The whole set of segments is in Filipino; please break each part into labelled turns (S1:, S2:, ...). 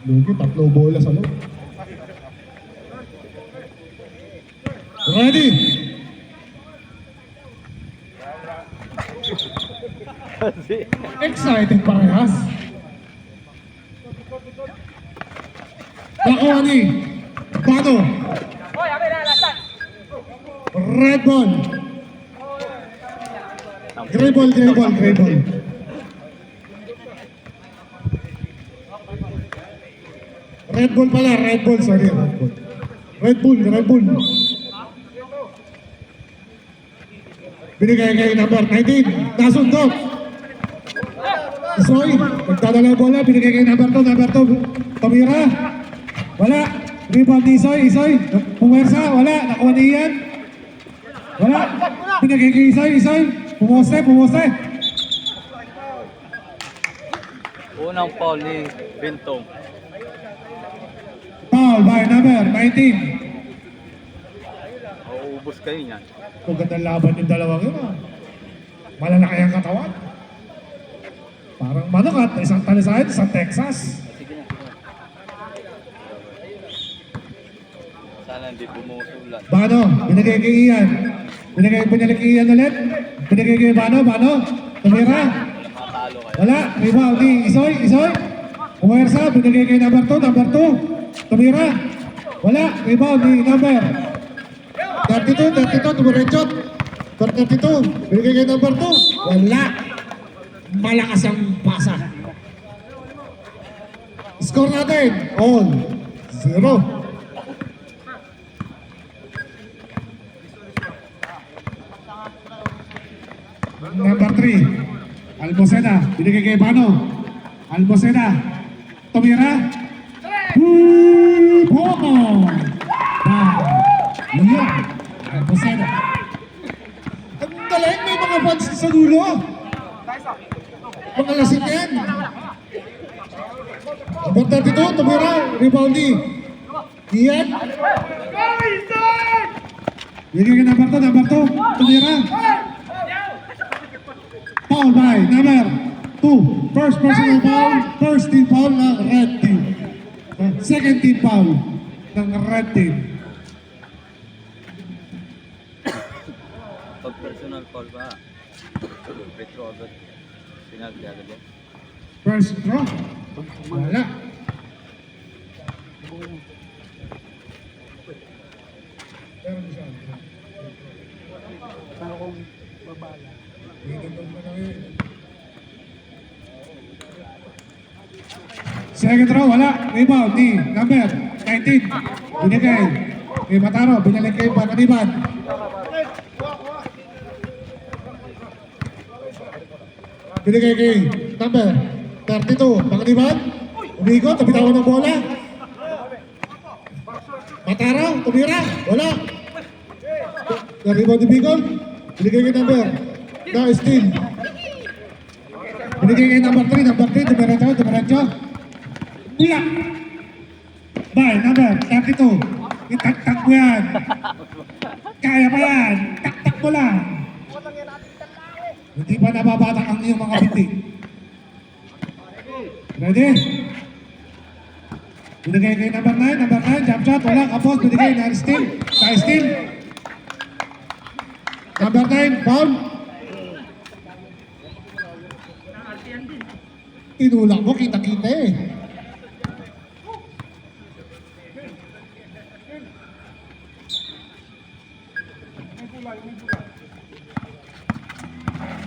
S1: Lugi, tatlo bola sa loob. Ready? Excited parehas. Nakuha ni Bano. Red ball. Gray ball, gray ball, gray ball. Red ball pala, red ball, sorry, red ball. Red bull, red bull. Binigay kay number 19, nasundot. Soy, nagdadala bola, binigay kay number 2, Tomira. Wala, rebound ni Isoy, pumersa, wala, nakuha ni Ian. Wala, binigay kay Isoy, pumose.
S2: Unang foul ni Bintong.
S1: Foul by number 19.
S2: Mauubos kayo niyan.
S1: Kung ganda laban yung dalawang yun, malalaki ang katawan. Parang manok at isang talisayan sa Texas.
S2: Sige na. Sana hindi pumusulat.
S1: Bano, binigay kay Ian. Binalik kay Ian ulit. Binigay kay Bano. Tumira.
S2: Matalo kayo.
S1: Wala, rebound ni Isoy. Puwersa, binigay kay number 2. Tumira. Wala, rebound ni number 32, tumirechot. 32, binigay kay number 2. Wala. Malakas ang pasa. Score natin, all 0. Number 3, Almocena, binigay kay Bano. Almocena, Tumira. Pomo! Yan, Almocena. Ang galing, may mga fans sa dulo. Mga lasing yan. Number 32, Tumira, rebound ni Ian. Binigay kay number 2, Tumira. Foul by number 2. First personal foul, first team foul ng red team. Second team foul ng red team.
S2: Pag personal foul ba? Retro agad. Penalty agad yan.
S1: First draw. Wala.
S3: Paano kung babala?
S1: Second row, wala. Rebound ni number 19. Binigay kay Mataro. Binalik kay Pangaliban. Binigay kay number 32. Pangaliban. Umigot. Nabitawan ng bola. Mataro. Tumira. Wala. Rebound ni Bicol. Binigay kay number na steal. Binigay kay number 3, Tumiretso. Wala. Bye, number 32. Itaktak mo yan. Kaya pa yan. Taktak mo lang. Hindi pa nababatak ang iyong mga binti. Ready? Binigay kay number 9, jump shot, wala, kapos, binigay na steal. Number 9, foul. Tinulak mo, kita-kita eh.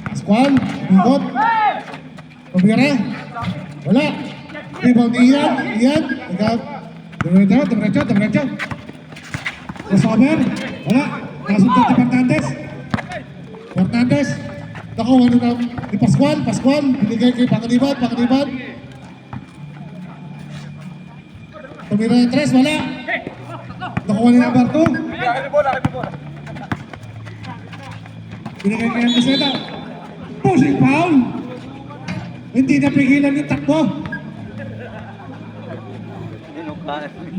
S1: Pascual, Bigot. Pumira. Wala. Rebound ni Ian. Diretso. Crossover. Wala. Nasunod ni Fernandez. Nakuha na ni Pascual. Binigay kay Pangaliban. Tumira yung 3. Wala. Nakuha ni number 2. Binigay kay Almocena. Pushing foul. Hindi napigilan yung takbo.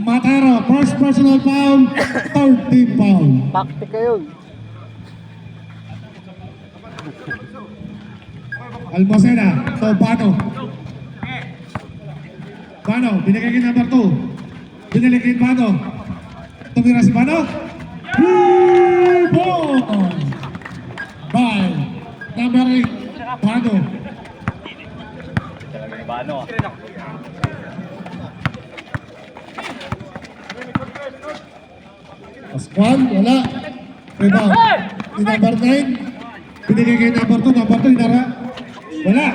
S1: Mataro, first personal foul, third team foul.
S3: Taktik kayo.
S1: Almocena, Tobano. Bano, binigay kay number 2. Binigay kay Bano. Tumira si Bano. Ball! By number 8, Bano.
S2: Talagang bano.
S1: Pascual, wala. Rebound. Si number 9. Binigay kay number 2. Number 2, inara. Wala.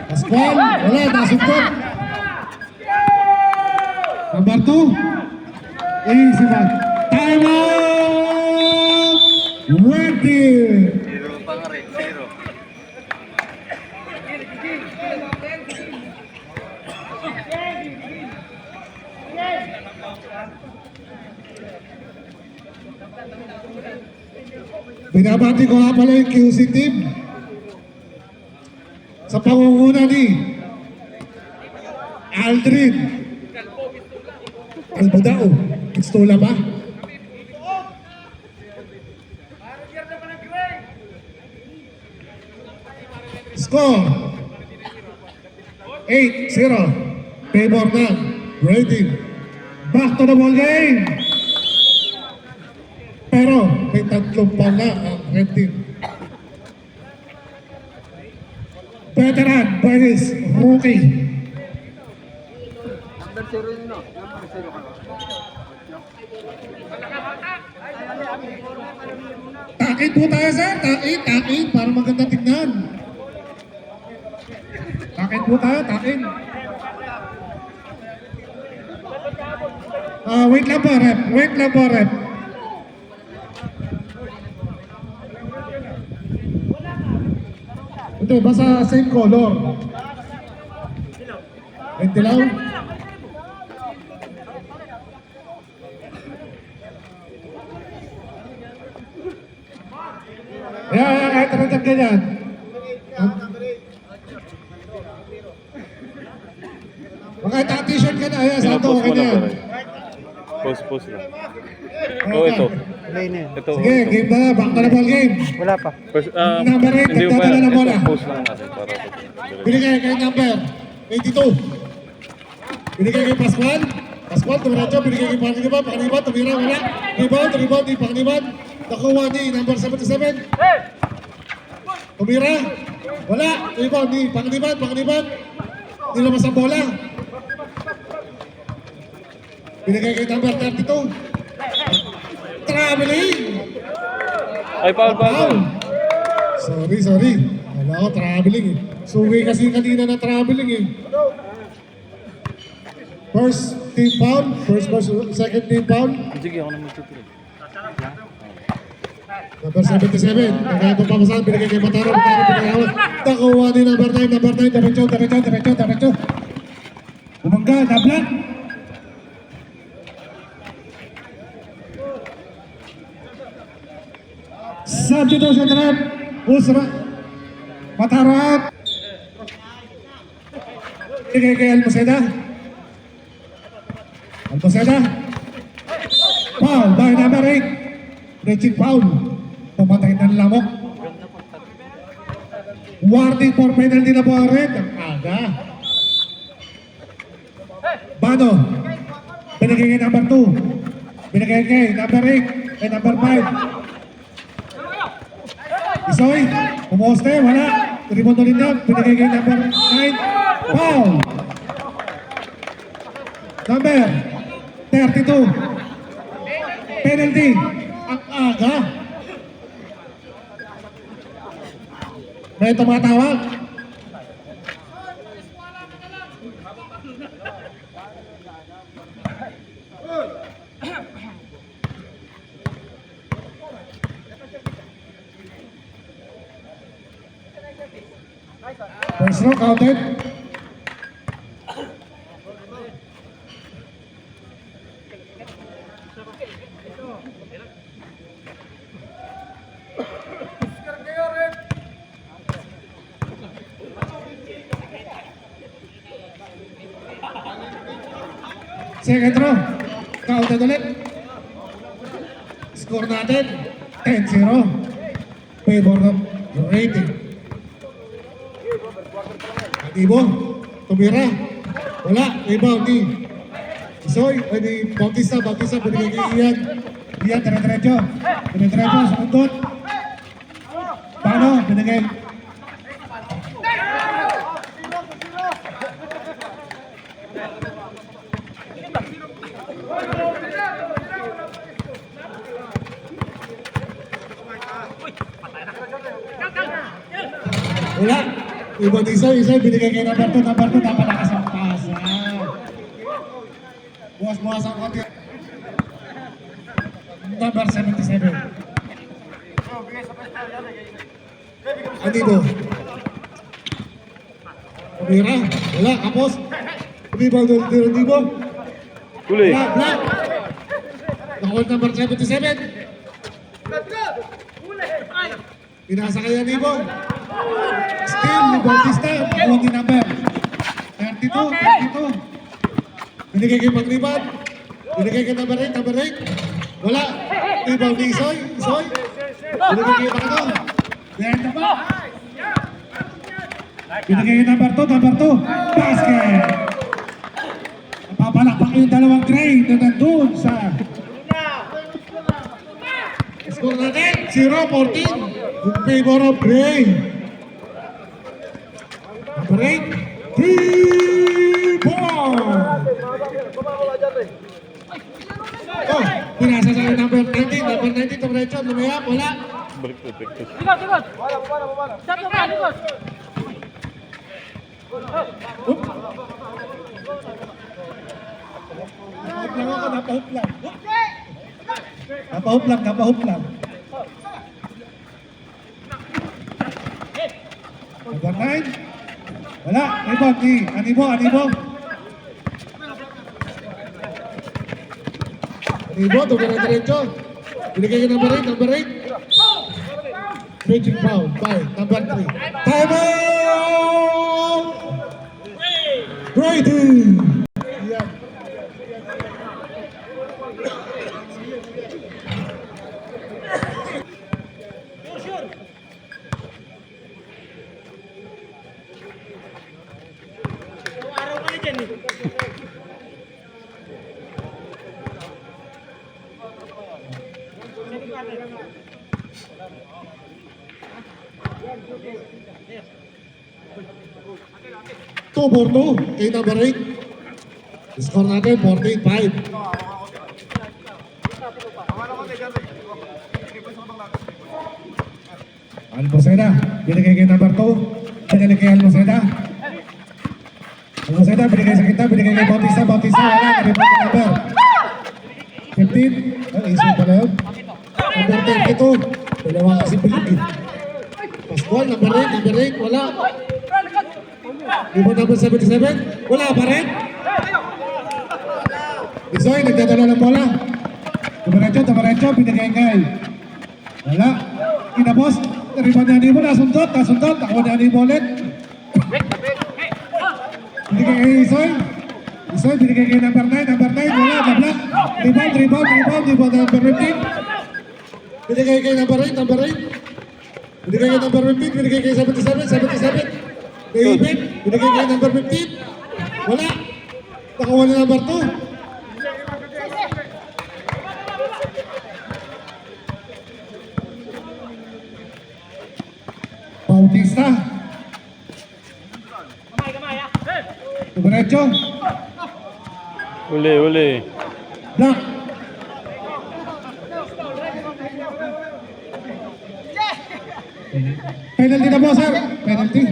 S1: Pascual, wala. Nasugtot. Number 2. Easy man. Time out! Ready!
S2: Zero pa nga rin, zero.
S1: Binabati ko nga pala yung QC team sa pangunguna ni Aldrin Albudao. Pistola ba? Score 8-0 favor ng rating. Back to the ball game. Pero may tatlong pala ang red team. Veteran versus rookie.
S3: Number 0 yun, no? Number 0 ka.
S1: Takin po tayo, sir. Takin. Para maganda tignan. Takin po tayo, takin. Wait lang po, rep. Wait lang po, rep. Ito, basta same color. Ay, dilaw. Ayan, kahit naman ganyan. Kahit naka-t-shirt ka na, ayan, sa ito, ganyan.
S2: Post lang. Oh, ito.
S3: Lane na yun.
S2: Ito.
S1: Sige, game na, back to the ball game.
S3: Wala pa.
S2: First,
S1: Number 8,
S2: hindi mo pa
S1: nagdadala na bola.
S2: ito, post lang natin para
S1: Binigay kay number 82. Binigay kay Pascual. Pascual, tumiradyo. Binigay kay Panginiban. Panginiban, tumira, wala. Rebound ni Panginiban. Nakuha ni number 77. Tumira. Wala. Rebound ni Panginiban. Nilabas ang bola. Binigay kay number 32. Traveling.
S2: Ay, foul.
S1: Sorry. Wala ko, traveling eh. Suwi kasi kanina na traveling eh. First team foul, second team foul.
S2: Sige, ako na magtutuloy.
S1: Number 77, nagkaya papasahan, binigay kay Mataro, pinagawa. Nakuha ni number 9, diretso. Bumangga, nabla. Substitution trap, Usra, Mataro out. Binigay kay Almoceda. Foul by number 8. Reaching foul. Pumatay ng lamok. Warning for penalty na po ang red. Ang aga. Bano. Binigay kay number 2. Binigay kay number 8. Kay number 5. Isoy. Pumoste. Wala. Rebound ulit na. Binigay kay number 9. Foul. Number 32. Penalty. Ang aga. May tumatawag. First row counted. Second row, counted ulit. Score natin, 10-0. Favor ng rating. Anibo, tumira. Wala, rebound ni Isoy, ay ni Bautista, binigay kay Ian. Ian, dire-diretso. Dire-diretso, sumundot. Paano? Binigay. Wala. Ibang Isoy, binigay kay number 2, napalakas ang pasa. Buwas-buwas ang konti. Number 77. Anibo. Pumira. Wala, kapos. Rebound ni Anibo.
S4: Huli.
S1: Wala, black. Nakuha number 77. Pinasa kay Anibo. Still, ni Bautista. Nakuha ni number 32. Binigay kay Pagliban. Binigay kay number 8. Wala. Rebound ni Isoy. Binigay kay Pagliban. Benta pa. Binigay kay number 2. Basket. Napapalakpak yung dalawang gray na nandun sa score natin. 0-14. In favor of gray. Number 8. 3-4. Oh, pinasa sa number 19. Number 19, tumiretso, lumayap, wala.
S4: Balik to, balik to.
S1: Napahoop lang. Number 9. Wala, rebound ni Anibo. Anibo, tumiretso. Binigay kay number 8. Switching foul by number 3. Time out! Brady! Yan. Two for two kay number 8. Score natin 14-5. Almoceda, binigay kay number 2. Binigay kay Almoceda. Binigay sa kita, binigay kay Bautista. Wala, rebound kay number 15. Ay, isip pala yun. Number 32. Dalawang kasi bilig eh. Pascual, number 8, wala. Rebound number 77. Wala pa rin. Isoy, nagdadala ng bola. Tumaretso, binigay kay. Wala. Inabos. Rebound niya Anibo, nasundot. Ako na Anibo ulit. Binigay kay Isoy, binigay kay number 9. Wala, nablock. Rebound number 15. Binigay kay number 8. Binigay kay number 15, binigay kay 77. David, binigay kay number 15. Wala. Nakuha na number 2. Bautista. Tumiretso.
S4: Huli.
S1: Black. Penalty na po, sir. Penalty.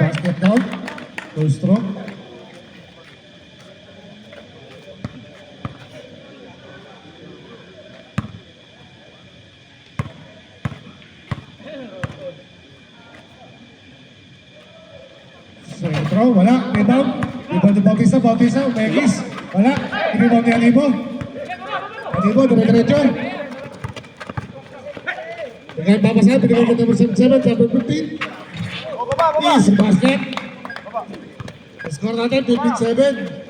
S1: Basket down. Go strong. Sentro, wala. Rebound ni Bautista. Umegis. Wala. Rebound ni Anibo. Dire-diretso. Bigay babasa, binigay ka number 77, number 15. Easy basket. Score natin, 15-7.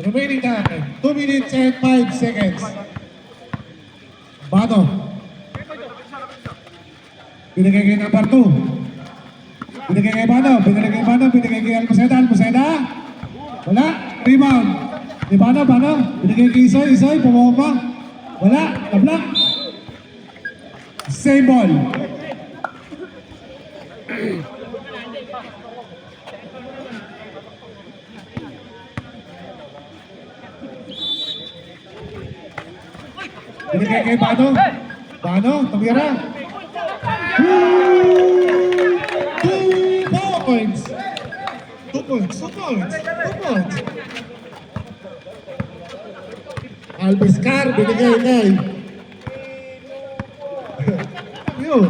S1: Remaining time, 2 minutes and 5 seconds. Bano. Binigay kay number 2. Binigay kay Bano, binigay kay Bano, binigay kay Almaceda, Almaceda. Wala, rebound. Di Bano, Bano, binigay kay Isoy, Isoy, pumomba. Wala, nablock. Same ball. Binigay kay Bano. Bano, tumira. 2 points. 2 points, 2 points, 2 points. Albiscar, binigay kay. Yun.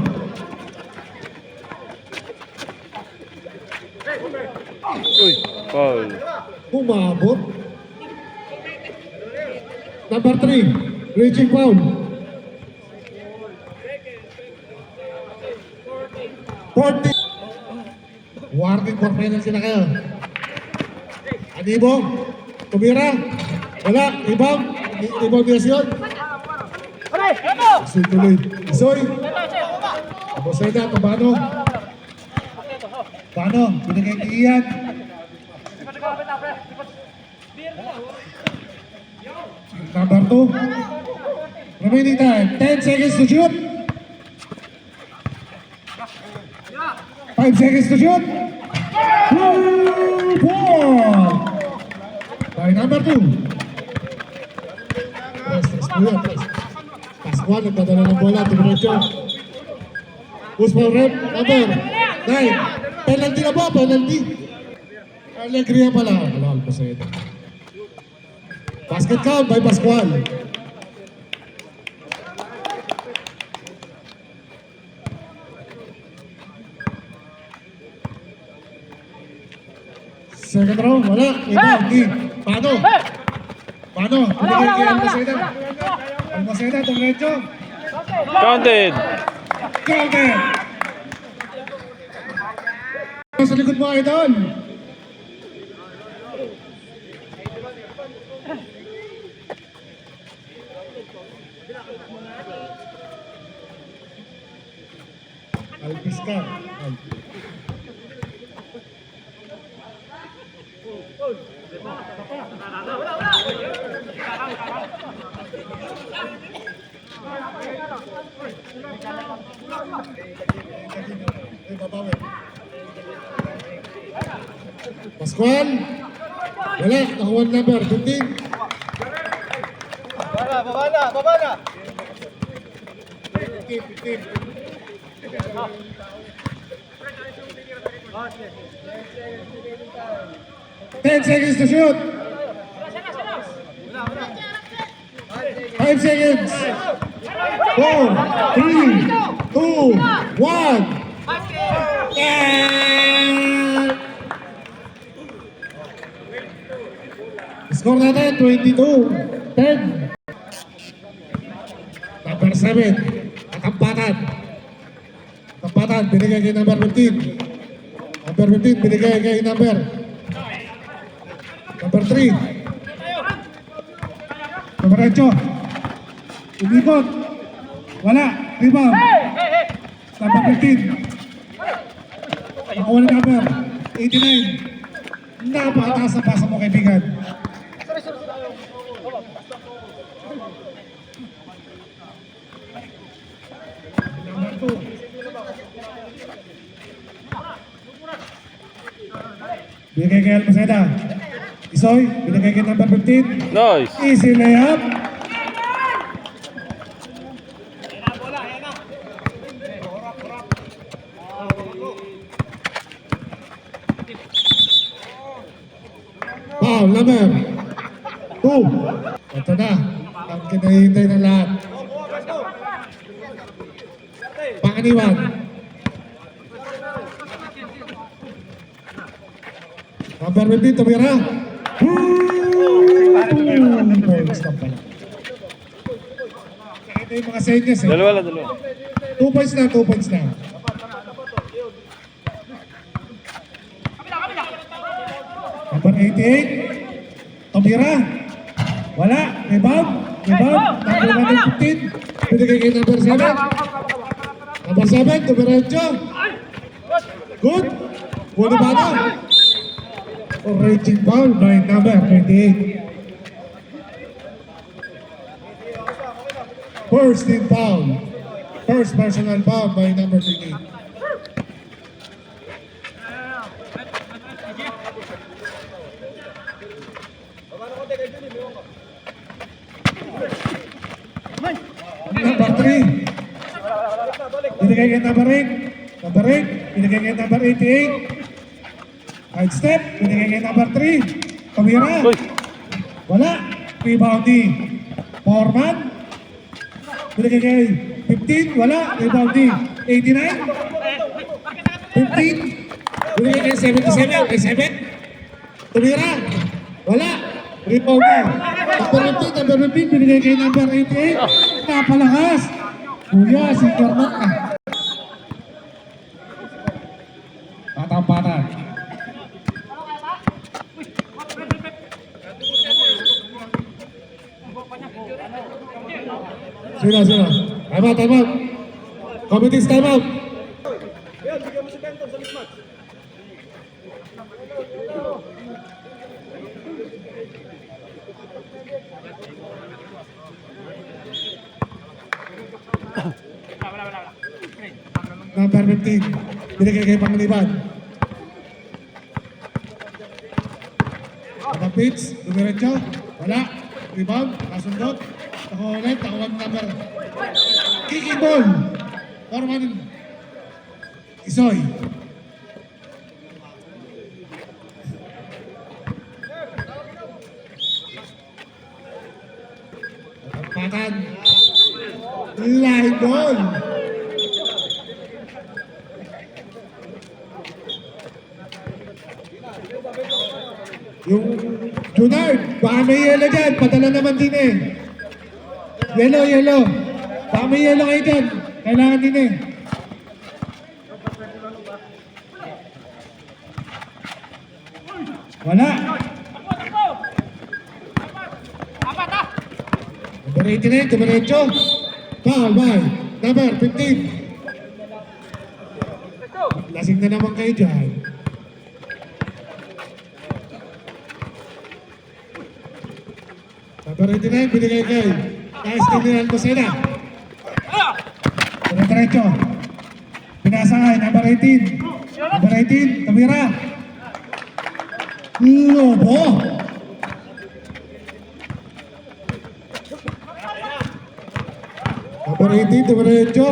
S4: Uy, foul.
S1: Umabot. Number 3, reaching foul. 40. Warning for penalty na kayo. Anibo, tumira. Wala, rebound. Rebound niya siyon. Isoy tuloy. Isoy. Aboseda, Bano. Bano, binigay ni Ian. Number 2. Remaining time, 10 seconds to shoot. 5 seconds to shoot. 2 ball. By number 2. Press kuya, press. Pascual, nagdadala ng bola, Timorecho. Push for rep, number 9. Penalty na po, penalty. Alegria pala. Alal po sa ito. Basket count by Pascual. Second round, wala. Rebound, di. Paano? Paano? Binigay kay Almaceda. Almaceda, Timorecho.
S4: Counted.
S1: Counter! Sa likod mo, Idol. Alpiscar. Pascual. Wala, nakuha number 15.
S3: Baba na!
S1: 15. 10 seconds to shoot. 5 seconds. 4, 3, 2, 1. Score natin, 22-10. Number 7, Katampatan. Katampatan, binigay kay number 15. Number 15, binigay kay number 3. Timorecho. Umikot. Wala. Rebound. Number 15. Nakuha na number 89. Napakataas na pasa mo, kaibigan. Number 2. Binigay kay Almaceda. Isoy, binigay kay number 15.
S4: Nice.
S1: Easy layup. Foul number 2. Ito na, ang kinahihintay ng lahat. Panginiwan. Number 15, tumira. Points na pala. Ito yung mga senyas eh.
S4: Dalawa lang, dalawa.
S1: 2 points na, 2 points na. Number 88. Tomira. Wala. Rebound. Rebound. Number 15. Binigay kay number 7. Number 7, Tumirencho. Good. Buwan ba na? Raging foul by number 28. First team foul. First personal foul by number 28. Number 3. Binigay kay number 8. Number 8. Binigay kay number 88. Side step. Binigay kay number 3. Kamira.
S4: Uy!
S1: Wala. Rebounding. Foreman. Binigay kay 15. Wala. Rebounding. 89. 15. Binigay kay 77. Kay 7. Tumira. Wala. Rebounding. Number 15. Binigay kay number 88. Napalakas. Kuya, si Kermot na. Patampatan. Sino? Time out, time out. Committee's time out. Number 15. Binigay kay Pangliban. Mga pitch, dumiretso. Wala. Rebound, nasundot. Ako ulit, takawag number. Kicking ball. Forman. Isoy. Patan. Line ball. Yung Junard, baka may yellow dyan. Padala naman din eh. Yellow. Baka may yellow kayo dyan. Kailangan din eh. Wala. Number 89, Tumirencho. Foul by number 15. Lasing na naman kayo dyan. Number 89, binigay kay Guys General Cosena. Tumirencho. Pinasa kay number 18. Number 18, Tamira. Lobo. Number 18, Tumirencho.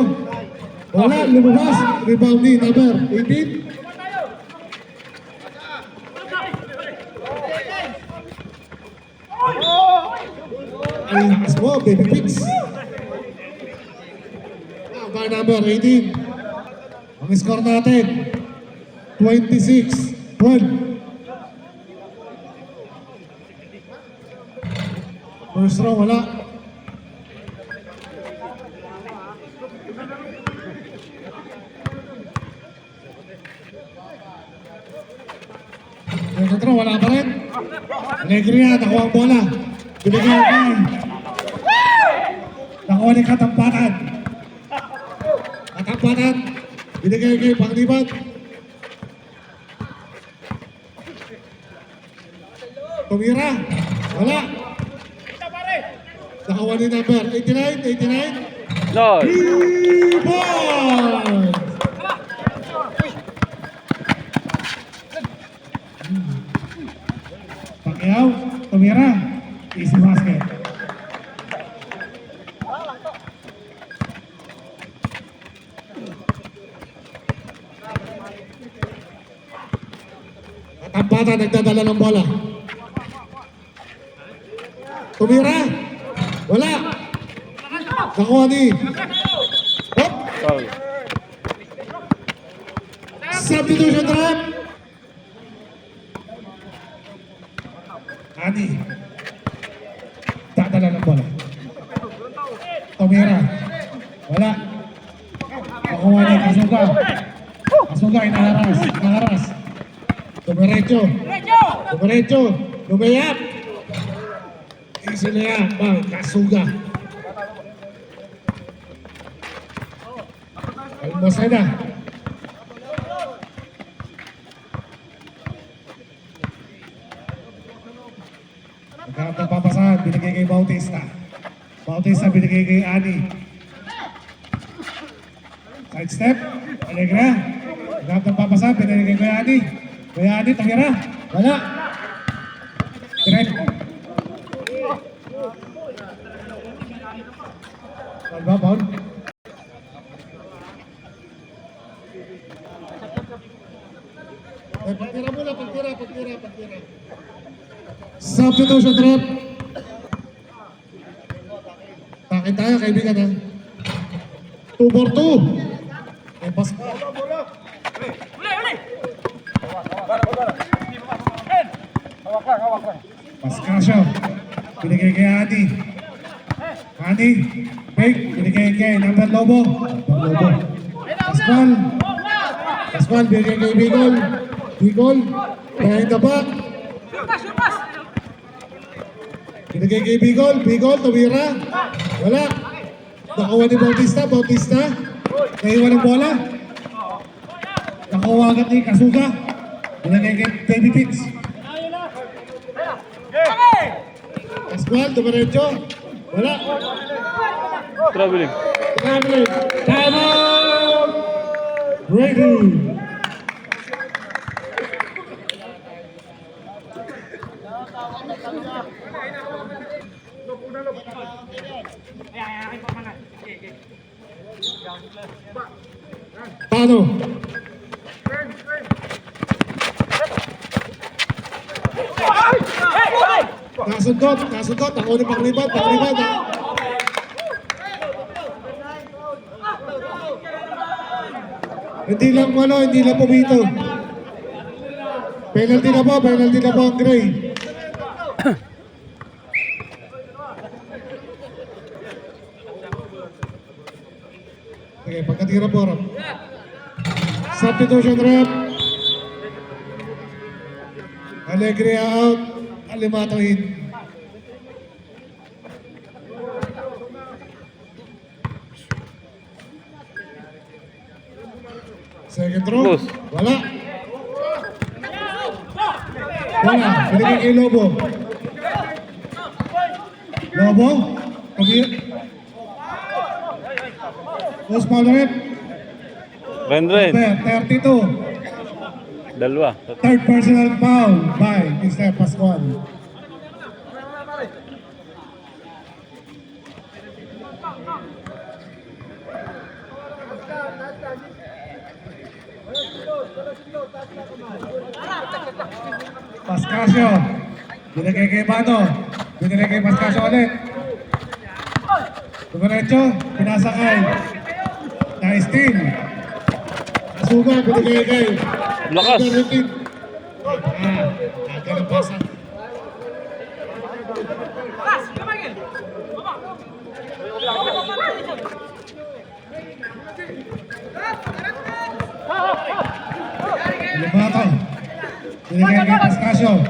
S1: Wala, lumabas. Rebound ni number 18. Ay, lakas mo, baby fix. By number 18. Ang score natin, 26-12. First row, wala. Second row, wala pa rin. Alegria, nakuha ang bola. Binigay kay. Nakuha ni Katampatan. Katampatan. Binigay kay Pangliban. Tumira. Wala. Nakuha ni number 89.
S4: No!
S1: Rebound! Pacquiao, Tumira, easy basket. Katampatan nagdadala ng bola. Tumira, wala. Nakuha ni. Hop!
S4: Foul.
S1: Substitution trap. Ani. Dadala ng bola. Tumira. Wala. Nakuha niya Kasuga. Kasuga, inaharas. Inaharas. Dumiretso. Dumiretso. Lumayap. Easy na yan. Bang, Kasuga. Almocena. Magkakap ng papasahan, binigay kay Bautista. Bautista binigay kay Ani. Side step, Alegra. Magkakap ng papasahan, binigay kay Ani. Kay Ani, tangera. Wala. Direct. Foul ba, foul? Pagtira muna, pagtira. Substitution trap. Takin tayo, kaibigan ha. 2 for 2. May pas. Pascasio. Binigay kay Ani. Ani. Fake. Binigay kay Number Lobo. Pascual. Pascual, binigay kay Bicol. Bicol. Behind the back. Binigay kay Bicol. Bicol, tumira. Wala. Nakuha ni Bautista. Bautista. Naiwan ng bola. Nakuha agad ni Kasuga. Binigay kay Baby Pix. Pascual, dumiretso. Wala.
S4: Traveling.
S1: Traveling. Time out! Ready. Paano? Nasundot. Ako ni panglibad. Hindi lang pumito. Penalty na po ang Gray. Okay, pagkatira po, Rap. Substitution, Rap. Alegria out. Alimato in. Second throw.
S4: Boss.
S1: Wala. Binigay kay Lobo. Lobo. Post foul rep.
S4: Ren.
S1: 32.
S4: Dalawa.
S1: Third personal foul by Mr. Pascual. Pascasio. Binigay kay Bano. Binigay kay Pascasio ulit. Dumiretso. Pinasakay. Na-steal. Kasuga. Binigay kay
S4: Lakas.
S1: Aga ng pasa. Lumato. Binigay kay Pascasio.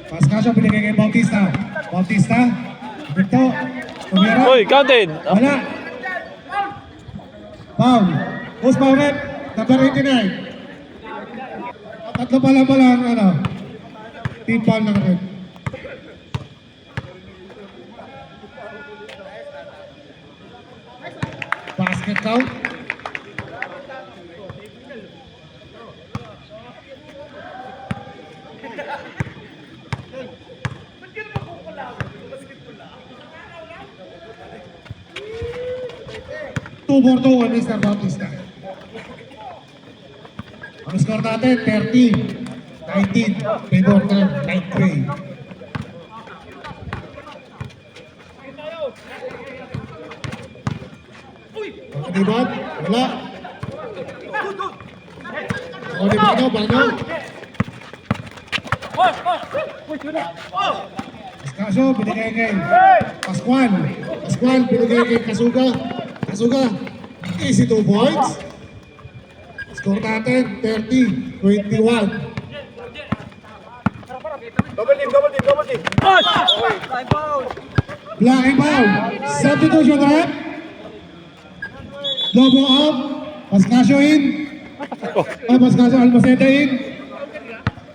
S1: Pascasio binigay kay Bautista. Bautista. Ito. Tumira.
S4: Uy, counted.
S1: Wala. Foul. Post foul rep. Number 89. Tatlo pa lang, team foul ng red. Basket count. Two for two on Mr. Bautista. Ang score natin, 13-19. Favor ng Light Gray. Pagkatibad, wala. O, di Bano. Pascasio, binigay kay Pascual. Pascual, binigay kay Kasuga. Asuga. Easy 2 points. Score natin, 30-21.
S3: Double team, double team, double team.
S1: Black and foul. Substitution rep. Lobo out. Pascasio in. Pascasio Almaceta in.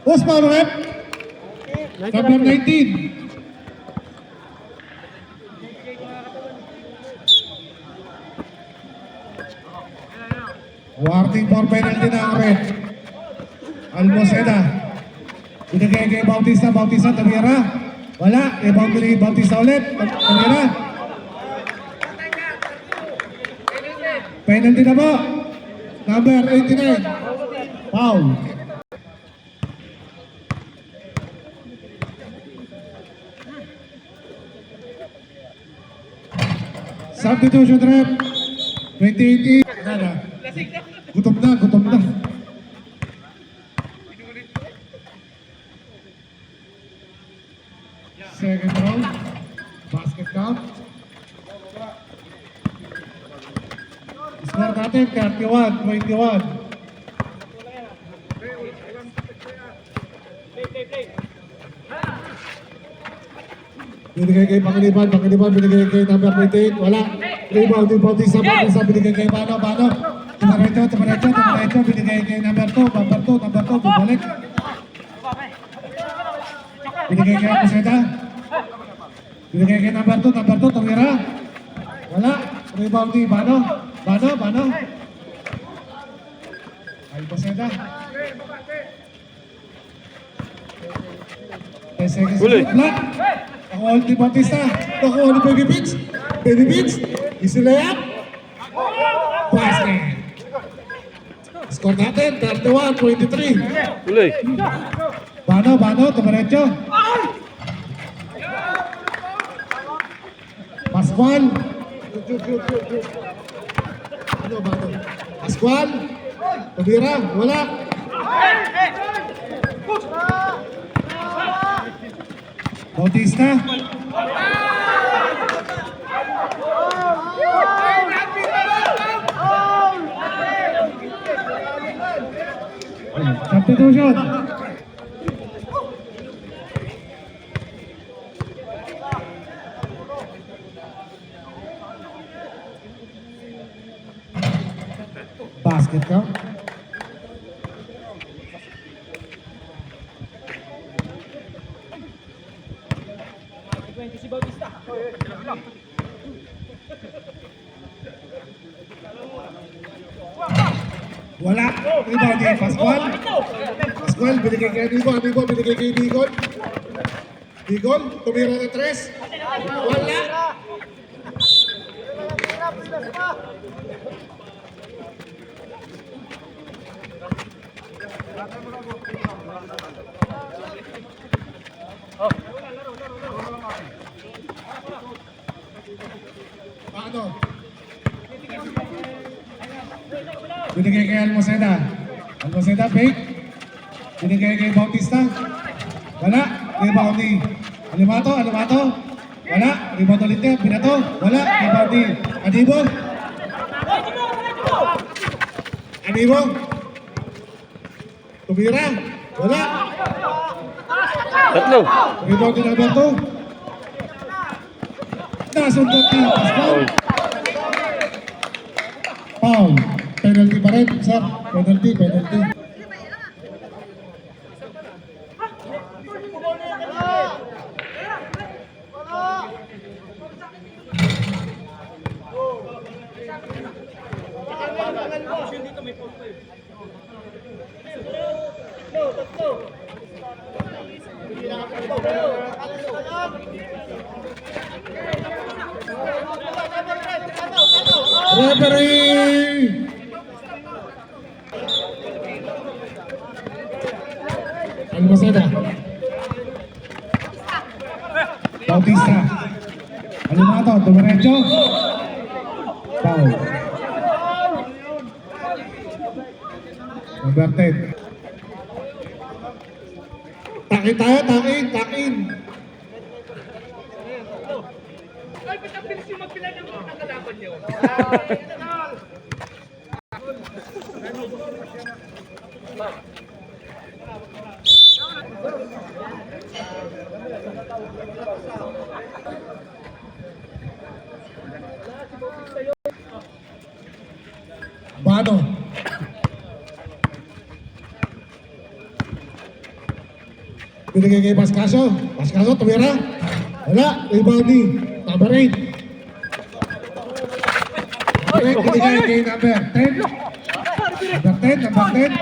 S1: Osman rep. Number 19. Warning for penalty na ang red. Almaceta. Binigay kay Bautista. Bautista, Tamira. Wala. Rebound ni Bautista ulit. Tamira. Penalty na po. Number 89. Foul. Substitution rep. 28. Gutom na, gutom na. Second round. Basket count. Score natin, 31-21. Binigay kay Pangiliban, binigay kay number 28, wala. Rebound din Bautista, binigay kay Bano, Tumarecho, binigay kay number 2, bubalik. Binigay kay Almaceta. Binigay kay number 2, Tamira. Wala. Rebound din Bano. Almaceta. 10 seconds.
S4: Huli.
S1: Black. Nakuha ni Bautista. Nakuha ni Baby Beats. Easy layup. Basket. Score natin, 31-23.
S4: Tuloy.
S1: Bano, Tumarecho. Pascual. Bano. Pascual. Tabira, wala. Bautista. Substitution. Basket count. Wala. Rebound ni Pascual. Pascual, binigay kay Anigo, binigay kay Bicol. Tumira ng 3. Wala. Paano? Binigay kay Almaceta. Fake. Binigay kay Bautista. Wala. Rebound ni Alimato. Wala. Rebound ulit niya. Binato. Wala. Rebound ni Anibo. Tumira. Wala.
S4: Tatlo.
S1: Rebound ni Alberto. Nasundot ni Pascual. Foul. Penalty pa rin, sir. Penalty. Referee! Almaceta. Bautista. Alimato, Tumarecho. Foul. Number 10. Takin tayo, takin.
S5: Ay, ba't ang bilis yung magpila ng mga kalaban
S1: Bano. Binigay kay Pascaso. Pascaso, tumira. Wala. Rebounding. Number 8. Binigay kay number 10. Number 10.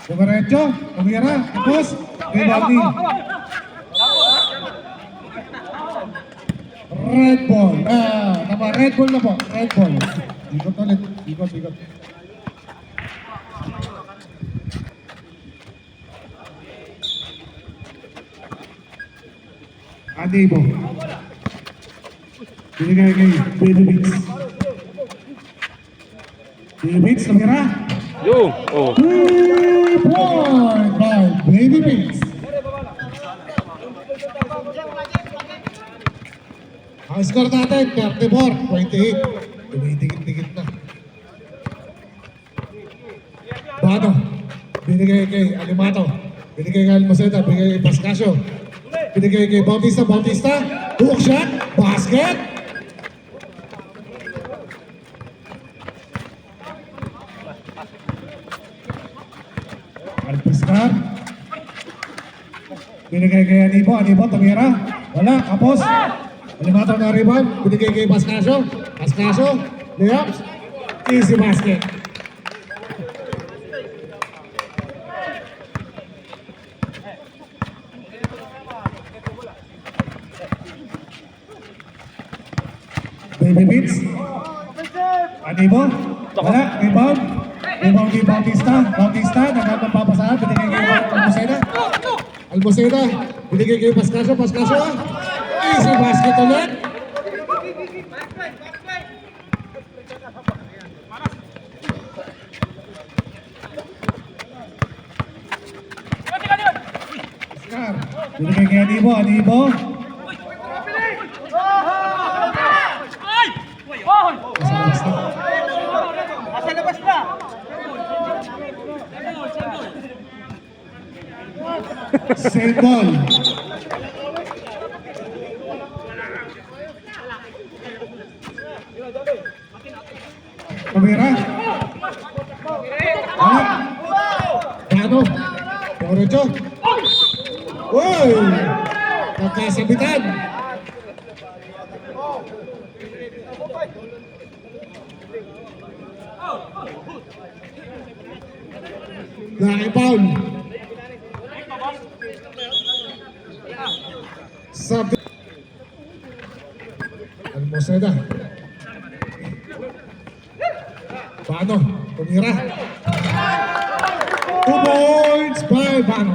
S1: Dumiretso. Tumira. Tapos. Rebounding. Red ball. Tama. Red ball na po. Red ball. Ikot ulit. Ikot. Adibo. Binigay kay Baby Beats. Baby Beats, tumira.
S4: Yo! Oh.
S1: 3 point by Baby Beats. Ang score natin, 34-28. Tumitigit-tigit na. Bano. Binigay kay Alimato. Binigay kay Almaceda. Binigay kay Pascasio. Binigay kay Bautista. Hook shot. Basket. Alpiscar. Binigay kay Anibo. Tumira. Wala. Kapos. Alimato na rebound. Binigay kay Pascasio. Layups. Easy basket. Baby Beats. Anibo. Wala. Rebound kay Bautista. Nagpapasaan. Binigay kay Almaceda. Binigay kay Pascasio. Easy basket ulit. Pascar. Binigay kay Anibo.
S3: Nasa labas na.
S1: Save ball. Tumira. Wala. Bano. Diretso. Uy! Nagkasabitan. Naka-foul. Sabi. Almaceda. Bano. Tumira. 2 points by Bano.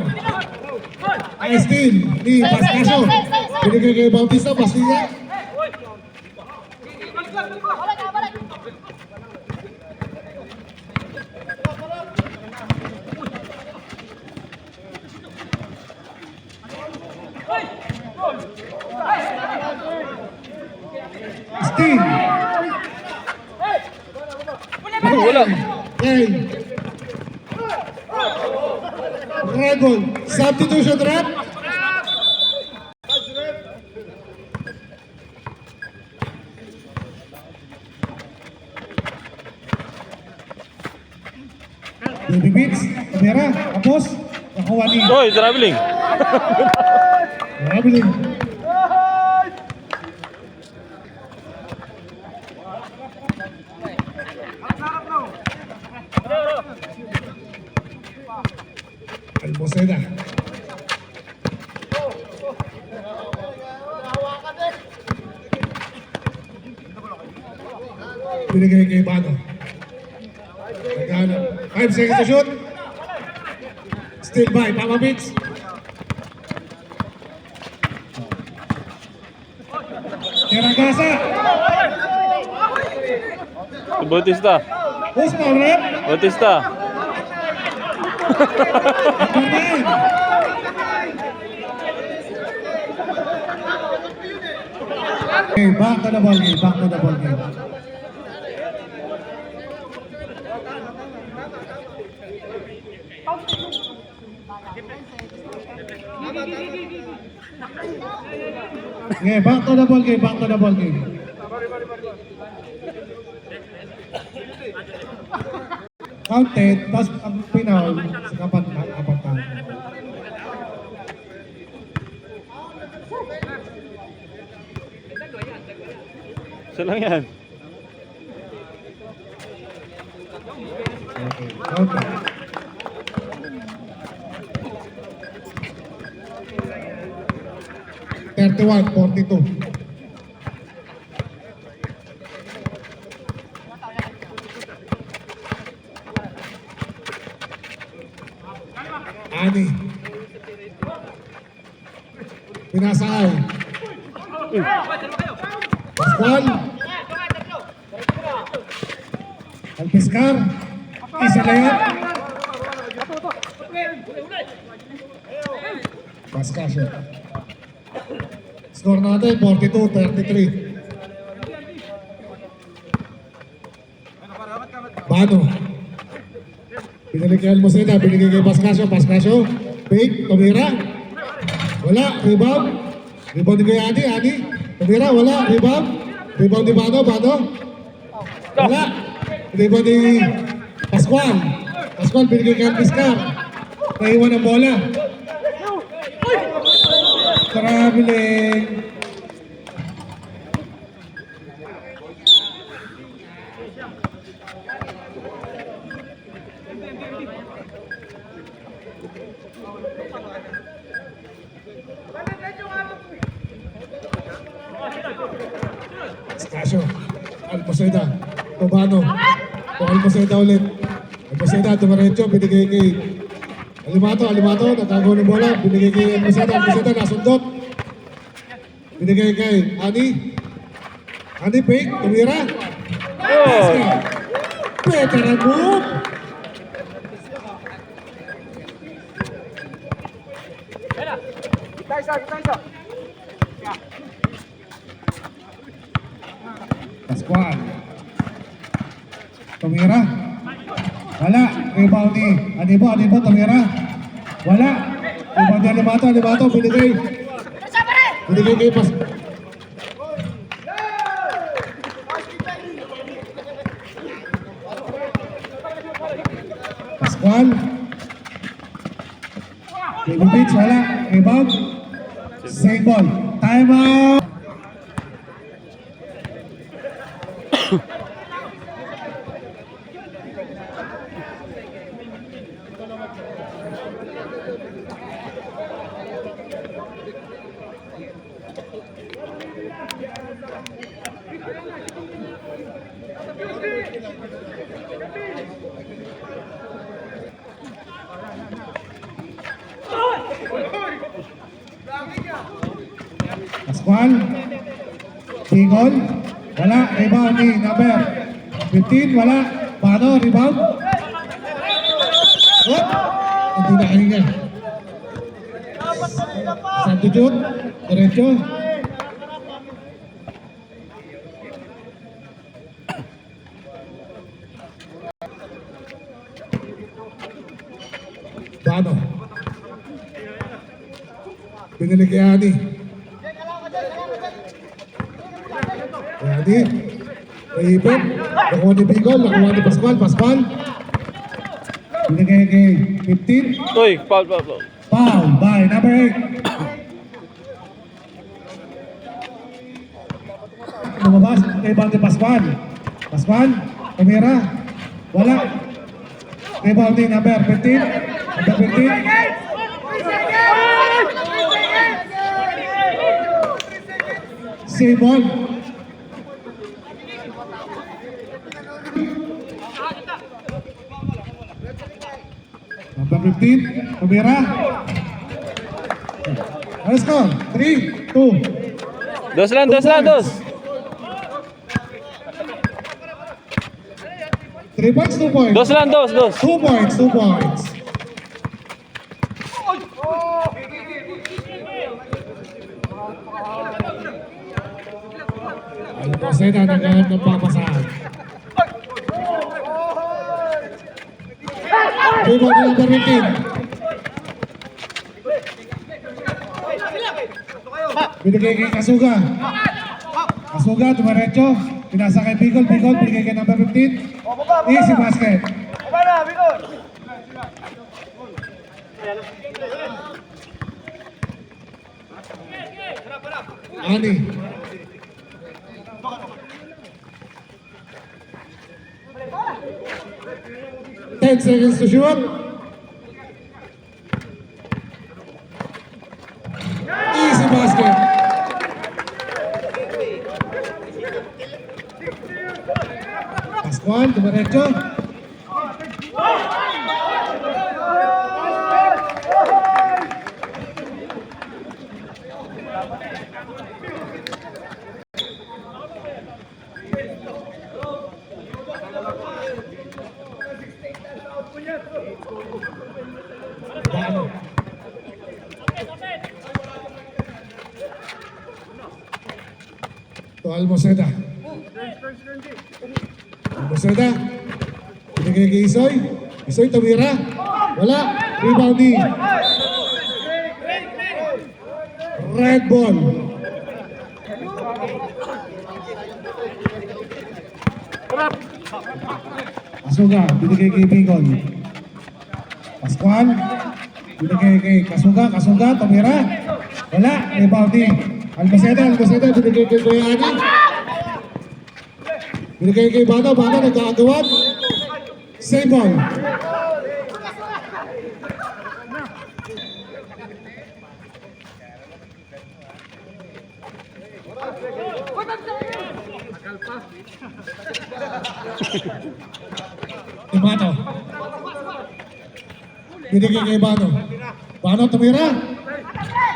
S1: Ay steal ni Pascasio. Binigay kay Bautista. Bastilla. Steal.
S4: Wala.
S1: Hey. Dragon. Substitution trap. Baby Beats. Kamera. Tapos. Nakuha ni.
S4: Oy, traveling.
S1: Traveling. Almaceda. Binigay kay Bano. 5 seconds to shoot. Still by Papa Beats. Teragasa.
S4: Bautista.
S1: Who's my rep?
S4: Bautista.
S1: Okay, back to the ball game. Back to the ball game. Okay, back to the ball game. Back to the ball game. Counted, tapos ang pinaw, sa kapat na.
S4: Isa lang yan.
S1: Okay, counted. Thirty-one, 42. Ani. Pinasakay. Pascual. Alpiscar. Isa na yan. Pascasio. Score natin, 42-33. Bano. Binalik kay Almocena, binigay kay Pascasio. Pascasio. Fake, tumira. Wala, rebound. Rebound kay Ani. Tumira, wala, rebound. Rebound ni Bano. Wala. Rebound ni Pascual. Pascual, binigay kay Alpiscar. Naiwan ang bola. Traveling. Pascasio. Almocena. Tobano. Almocena ulit. Almocena, tumaretso, binigay kay Alimato, nagkagawa ng bola, binigay kay Almocena, nasundot. Binigay kay Ani, fake, tumira. Basket. Veteran move. Pascual. Tumira. Wala. Rebound ni Anibo, tumira. Wala. Rebound ni Alimato, binigay. Binigay kay Pascual. Beach, wala. Rebound. Save ball. Time out. Pascual. Tingol. Wala. Rebound ni number 15. Wala. Bano. Rebound. Oh! Hindi nakahinga. Substitute. Diretso. Bano. Binili kay Ani. Ani. Naipit. Nakuha ni Bigol. Nakuha ni Pascual. Binigay kay 15.
S4: Uy, foul.
S1: Foul by number 8. Lumabas. Rebound ni Pascual. Tumira. Wala. Rebound ni number 15. Number 15. Save ball. Number 15, Tumira. Let's go. 3, 2.
S4: Dos lang.
S1: 3 points, 2 points.
S4: Dos lang.
S1: 2 points. Albaceta, naghanap ng papasahan. Rebound na number 15. Binigay kay Kasuga. Kasuga, tumaretso. Pinasa kay Bicol. Bicol, binigay kay number 15. Easy basket.
S3: Baba na, Bicol.
S1: Ani. Ten seconds to shoot. Easy basket. Pascual, dumiretso. Dano. To Almoceda. Almoceda. Binigay kay Isoy. Isoy, tumira. Wala. Rebounding. Red ball. Kasuga, binigay kay Bicol. Pascual, binigay kay Kasuga. Kasuga, tumira. Wala. Rebounding. Albaceta, Albaceta, binigay kay Kuya Ani. Binigay kay Bano, Bano nagkakagawan. Same ball. Imato. Binigay kay Bano. Bano tumira.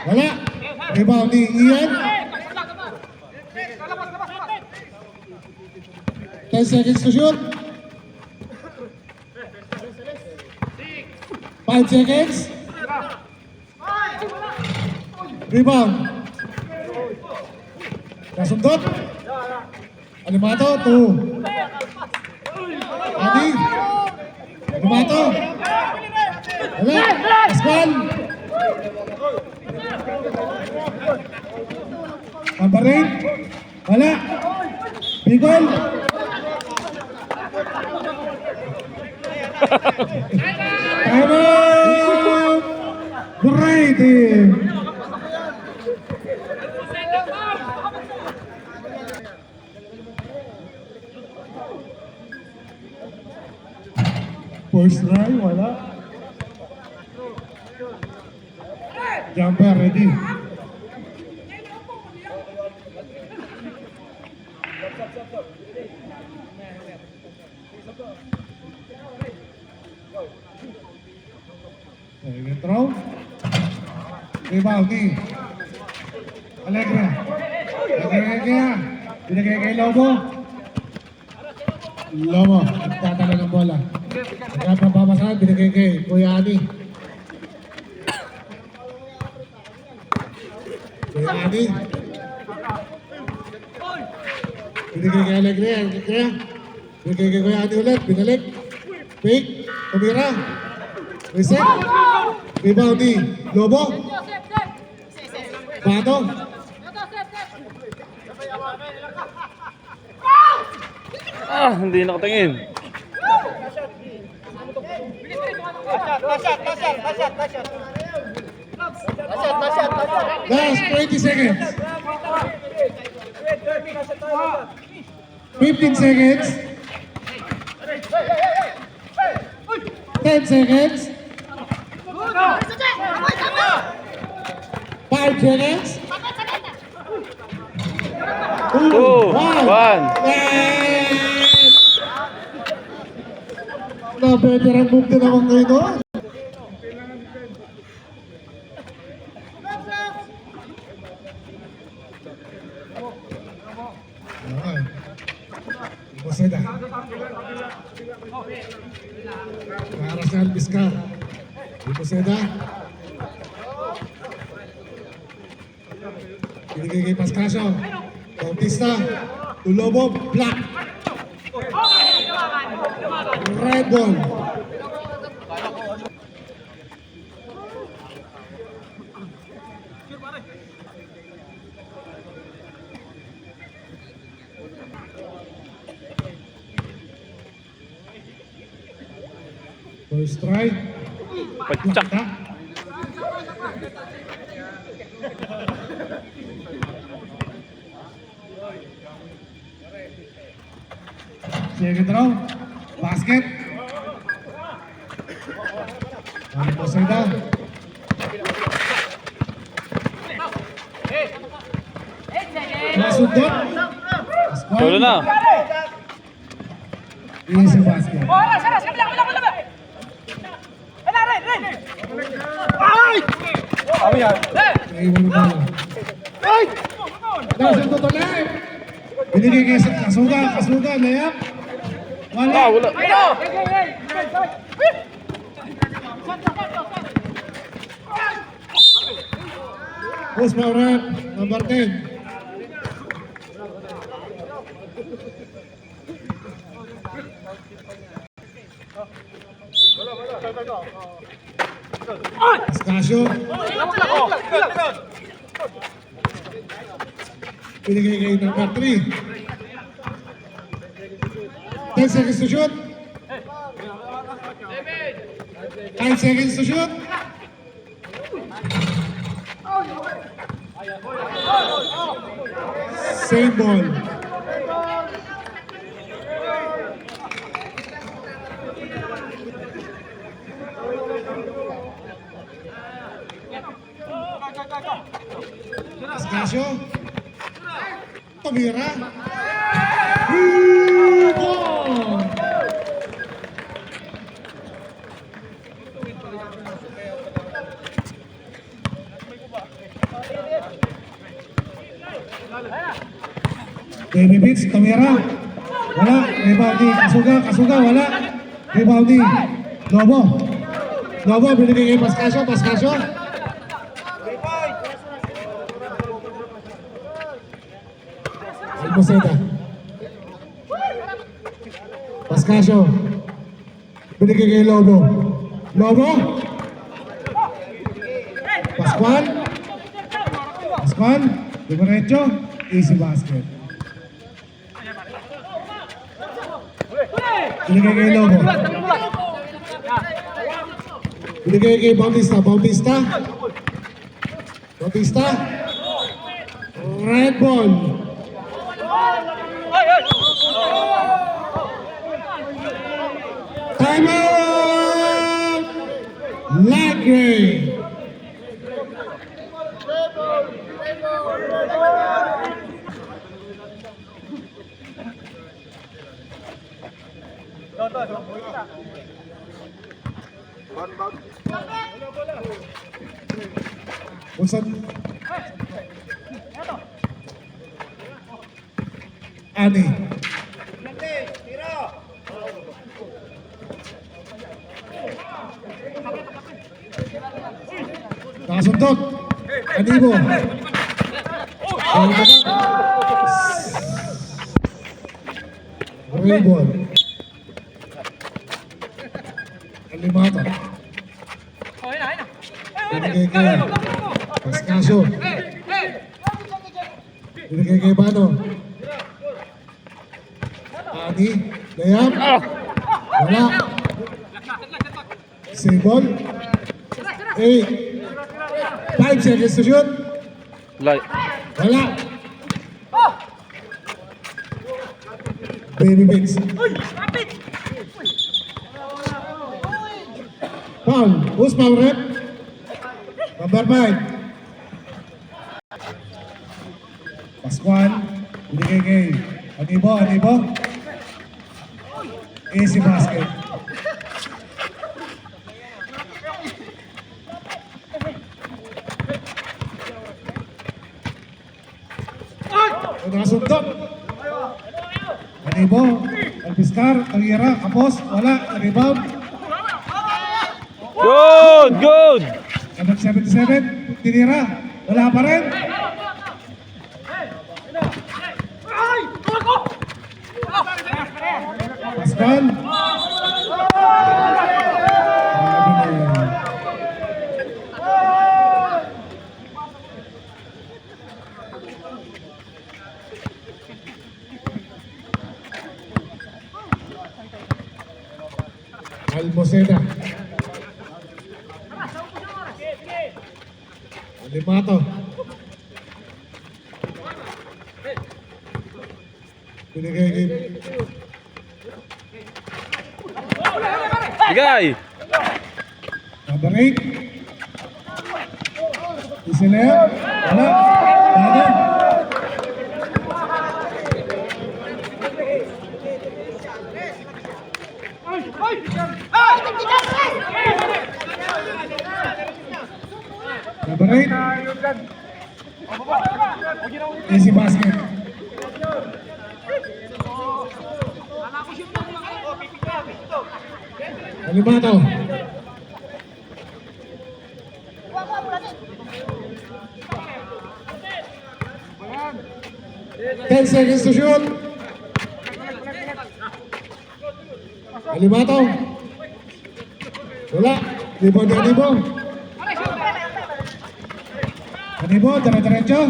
S1: Wala. Rebound ni Ian. 10 seconds to shoot. 5 seconds. Rebound. Nasundot. Alimato, 2. Adi. Alimato. Wala. Pascual. Kamparin. Wala. Bicol. Time out! Great team! First try, wala. Jumper ready. Second throw. Rebound ni Alegra. Alegra. Binigay kay Lobo. Lobo. Nagtatala ng bola. Nagpapapasahan. Binigay kay Kuya Ani. Kuya Ani. Binigay kay Alegra. Alegra. Binigay kay Kuya Ani ulit. Binalik. Pick. Tumira. Reset. Rebound ni Lobo. Bato.
S4: Hindi nakatingin.
S1: Last 20 seconds. 15 seconds. 10 seconds. 5 seconds.
S4: 2, 1.
S1: Na-veteran move din naman kayo doon. Okay. Iboseda. Para sa Alvis ka. Iboseda. Binigay kay Pascasio. Bautista. Tulobo, black. Red ball. First strike.
S4: Pagtsak.
S1: Second round. Basket. Ano po sa'yo daw? Masundot.
S4: Solo na.
S1: Easy basket.
S3: Bola, sana, kabila, kabila, kabila. Hala, Ren, Ren. Ay!
S1: Naiwan na.
S3: Ay!
S1: Nasundot ulit. Binigay kay Kasuga. Kasuga, layap. Wala.
S4: Ah, wala.
S3: Ayo!
S1: Post power rep. Number 10. Escasio. Binigay kay number 3. 10 seconds to shoot. 5 seconds to shoot. Same ball. Escasio. Tumira. Ball. Baby Beats, Tumira. Wala. Rebound ni Kasuga. Kasuga, wala. Rebound ni Lobo. Lobo, binigay kay Pascasio. Pascasio. Almoceda. Pascasio. Binigay kay Lobo. Lobo. Pascual. Pascual. Diretso. Easy basket. Binigay kay Lobo. Binigay kay Bautista. Bautista. Bautista. Red ball. Time out! Lagre. Usan. Ani. Nakasundot. Anibo. Rainbow. Alimata. Binigay kay Pascasio. Binigay kay Bano. Ani. Layap. Wala. Sibol. 8. 5 seconds to shoot. Wala. Baby Beats. Foul. Who's foul rep? Number 5. Pascual. Binigay kay Anibo. Anibo. Easy basket. Nasundot. Anibo. Alpiscar. Tangira. Kapos. Wala. Rebound.
S4: Good, good.
S1: Number 77. Tinira. Wala pa rin. Pascual. Grabe na yan. Almocena. Limato. Binigay kay
S4: Bigay.
S1: number 8. Isiler. Wala. Bago. Number 8. Easy basket. Alimato. Ten seconds to shoot. Alimato. Wala. Rebound ni Anibo. Anibo, dire-diretso.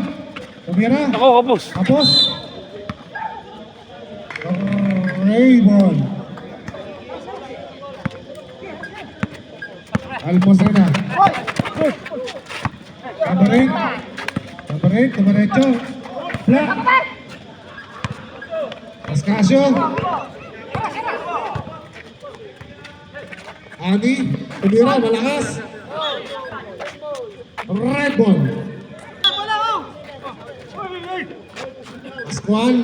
S1: Tumira.
S4: Ako, kapos.
S1: Tapos. Raymond. Almocena. Number 8. Number 8, diretso. Flat. Pascasio. Ani, tumira, malakas. Red ball. Pascual.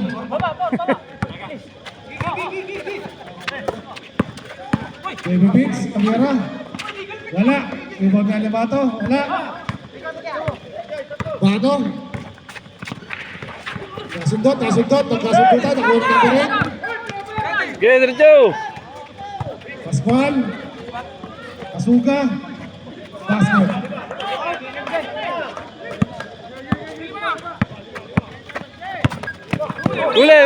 S1: Baby Bix, tumira. Wala. Rebound na Limato. Wala. Bato. Nasundot. Nagkasundutan. Nakuha na ka rin.
S4: Bigay, diretso.
S1: Pascual. Kasuga. Basket.
S4: Uli.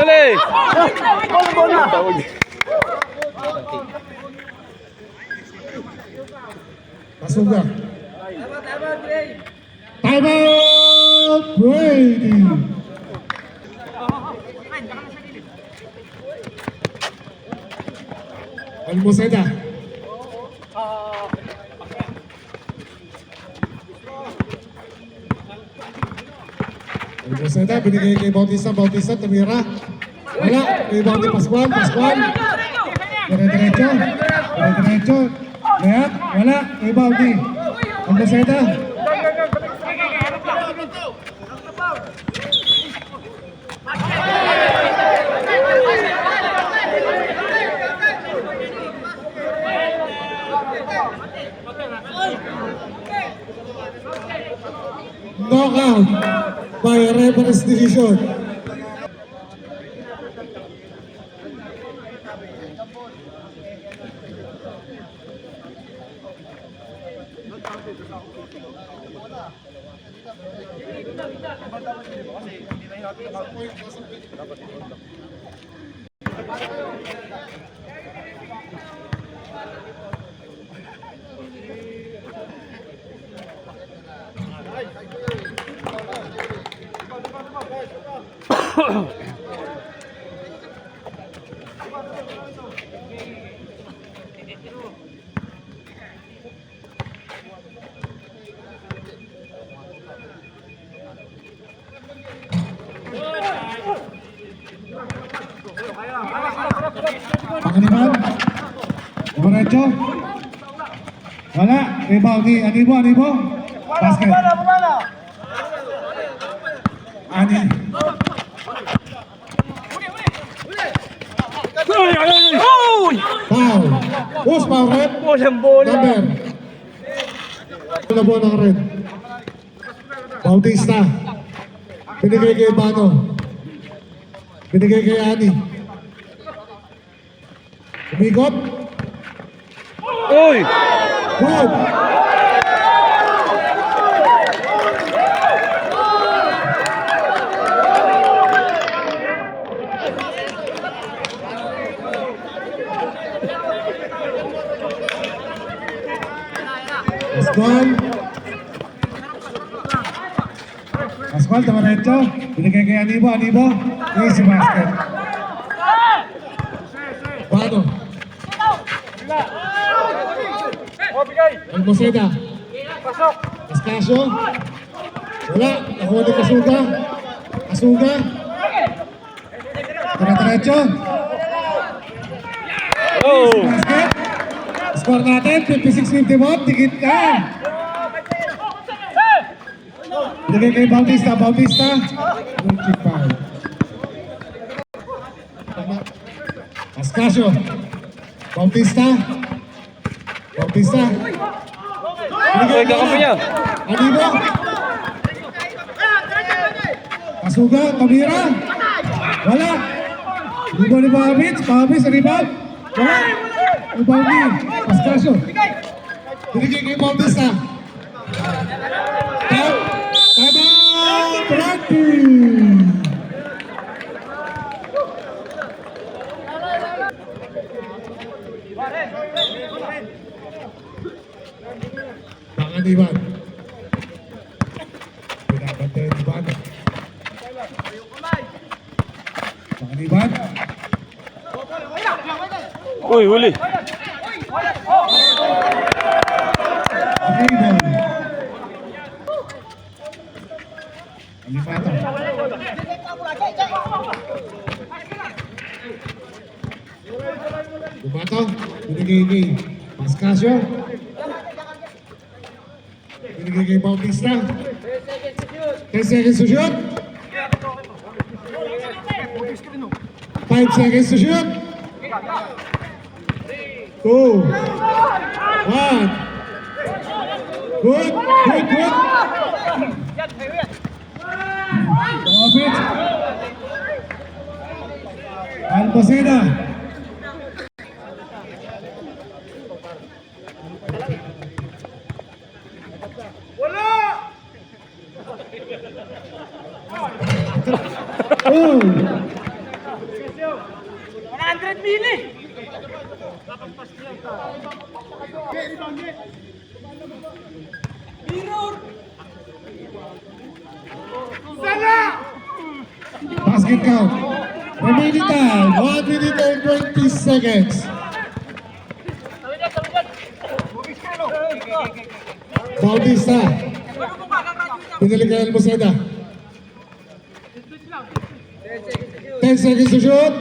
S1: Kasuga. Time out! Brady. Almocena. Almocena, binigay kay Bautista, tumira. Wala, rebound ni Pascual. Dire-diretso. Layup, wala, rebound ni Almocena. Knockout by reference decision. Pangaliman. Diretso. Wala. Rebound ni Anibo. Basket. Ani.
S4: Uy!
S1: Foul. Who's foul, red?
S4: Walang bola.
S1: Number. Wala po ng red. Bautista. Binigay kay Bato. Binigay kay Ani. Umikot.
S4: Uy!
S1: Good. Pascual. Pascual, tamaretso. Binigay kay Anibo. Anibo. Easy basket. Bano. Almoceda. Pascasio. Wala. Nakuha ni Kasuga. Kasuga. Tamaretso.
S4: Oh!
S1: Basket. Score natin, 56-51. Tigit ka. Binigay kay Bautista. Bautista. Check foul. Tama. Pascasio. Bautista. Bautista.
S4: Ay, kakampi niya.
S1: Anibo. Kasuga. Tamira. Wala. Anibo ni Babits. Babits. Rebound. Wala. Rebound ni Pascasio. Binigay kay Bautista. Tama! Practice! Panganiban. Pinapantay ni Bano. Panganiban.
S4: Uy, huli.
S1: Panganiban. Alipata. Bumato. Binigay kay Pascasio. Binigay kay Bautista. 10 seconds to shoot. 5 seconds to shoot. 2, 1. Good, good, good. Robert. Almoceda. Oh.
S3: 100 mili.
S1: Basket count. Remaining time, 1 minute and 20 seconds. Bautista. Pinili kay Almoceda. 10 seconds to shoot.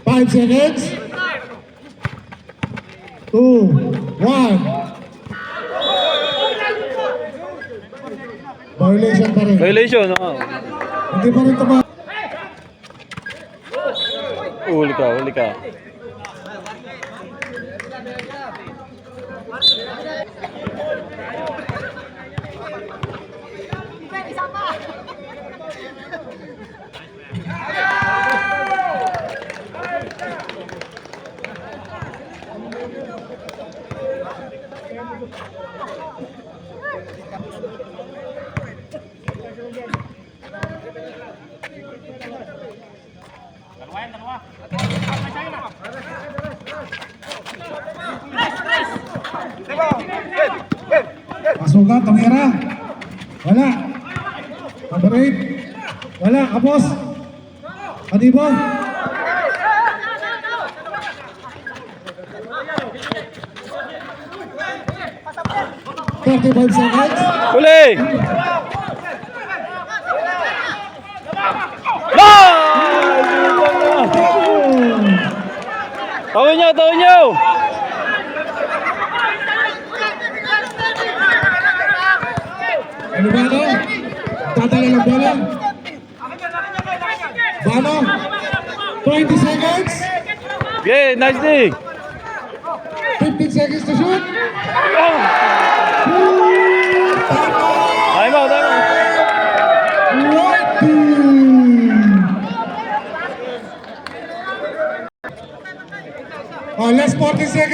S1: 5 seconds. 2, 1. Violation pa rin.
S4: Violation, oh.
S1: Hindi pa rin tama.
S4: Huli ka, huli ka.
S1: Pasugat, Tamira. Wala. Moderate. Wala, kapos. Anibo. $35 seconds.
S4: Huli! Tawin nyo, tawin nyo!
S1: Ano ba ito? Tatala lang bola. Bano? 20 seconds.
S4: Okay, nice dig!
S1: 15 seconds to shoot.
S4: Time out, time out!
S1: Right. Oh, last 40 seconds.